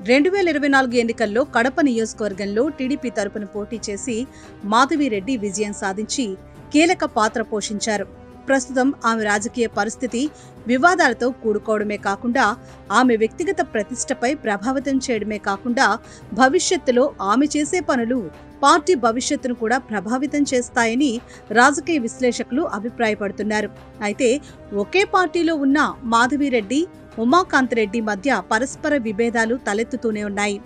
2024 ఎన్నికల్లో కడప నియోజకవర్గంలో టీడీపీ తరపున పోటీ చేసి మాధవిరెడ్డి విజయం సాధించి కీలక పాత్ర పోషించారు. ప్రస్తుతం ఆమె రాజకీయ పరిస్థితి వివాదాలతో కూడుకోవడమే కాకుండా ఆమె వ్యక్తిగత ప్రతిష్టపై ప్రభావితం చేయడమే కాకుండా భవిష్యత్తులో ఆమె చేసే పనులు పార్టీ భవిష్యత్తును కూడా ప్రభావితం చేస్తాయని రాజకీయ విశ్లేషకులు అభిప్రాయపడుతున్నారు. అయితే ఒకే పార్టీలో ఉన్న మాధవిరెడ్డి, ఉమాకాంతరెడ్డి మధ్య పరస్పర విభేదాలు తలెత్తుతూనే ఉన్నాయి.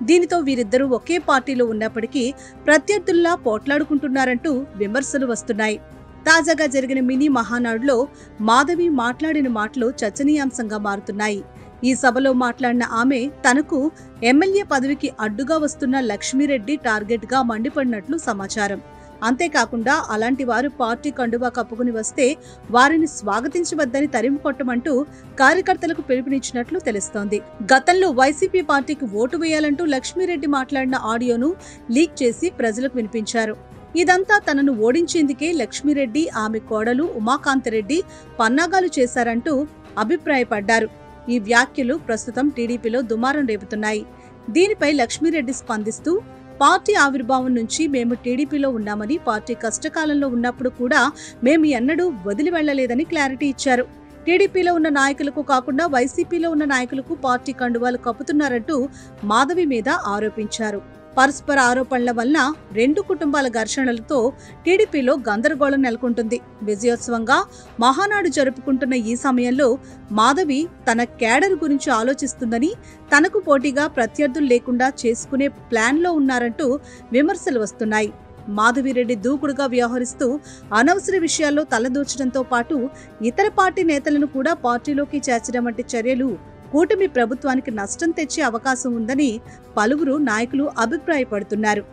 దీనితో వీరిద్దరూ ఒకే పార్టీలో ఉన్నప్పటికీ ప్రత్యర్థుల్లా పోట్లాడుకుంటున్నారంటూ విమర్శలు వస్తున్నాయి. తాజాగా జరిగిన మినీ మహానాడులో మాధవి మాట్లాడిన మాటలు చర్చనీయాంశంగా మారుతున్నాయి. ఈ సభలో మాట్లాడిన ఆమె తనకు ఎమ్మెల్యే పదవికి అడ్డుగా వస్తున్న లక్ష్మీరెడ్డి టార్గెట్ గా మండిపడినట్లు సమాచారం. అంతేకాకుండా అలాంటి వారు పార్టీ కండువా కప్పుకుని వస్తే వారిని స్వాగతించవద్దని తరిమి కొట్టమంటూ కార్యకర్తలకు పిలుపునిచ్చినట్లు తెలుస్తోంది. గతంలో వైసీపీ పార్టీకి ఓటు వేయాలంటూ లక్ష్మీరెడ్డి మాట్లాడిన ఆడియోను లీక్ చేసి ప్రజలకు వినిపించారు. ఇదంతా తనను ఓడించేందుకే లక్ష్మీరెడ్డి, ఆమె కోడలు ఉమాకాంతరెడ్డి పన్నాగాలు చేశారంటూ అభిప్రాయపడ్డారు. ఈ వ్యాఖ్యలు ప్రస్తుతం టీడీపీలో దుమారం రేపుతున్నాయి. దీనిపై లక్ష్మీరెడ్డి స్పందిస్తూ, పార్టీ ఆవిర్భావం నుంచి మేము టీడీపీలో ఉన్నామని, పార్టీ కష్టకాలంలో ఉన్నప్పుడు కూడా మేము ఎన్నడూ వదిలి వెళ్లలేదని క్లారిటీ ఇచ్చారు. టీడీపీలో ఉన్న నాయకులకు కాకుండా వైసీపీలో ఉన్న నాయకులకు పార్టీ కండువాలు కప్పుతున్నారంటూ మాధవి మీద ఆరోపించారు. పరస్పర ఆరోపణల వల్ల రెండు కుటుంబాల ఘర్షణలతో టీడీపీలో గందరగోళం నెలకొంటుంది. విజయోత్సవంగా మహానాడు జరుపుకుంటున్న ఈ సమయంలో మాధవి తన కేడర్ గురించి ఆలోచిస్తుందని, తనకు పోటీగా ప్రత్యర్థులు లేకుండా చేసుకునే ప్లాన్లో ఉన్నారంటూ విమర్శలు వస్తున్నాయి. మాధవిరెడ్డి దూకుడుగా వ్యవహరిస్తూ అనవసర విషయాల్లో తలదూర్చడంతో పాటు ఇతర పార్టీ నేతలను కూడా పార్టీలోకి చేర్చడం వంటి చర్యలు కూటమి ప్రభుత్వానికి నష్టం తెచ్చే అవకాశం ఉందని పలువురు నాయకులు అభిప్రాయపడుతున్నారు.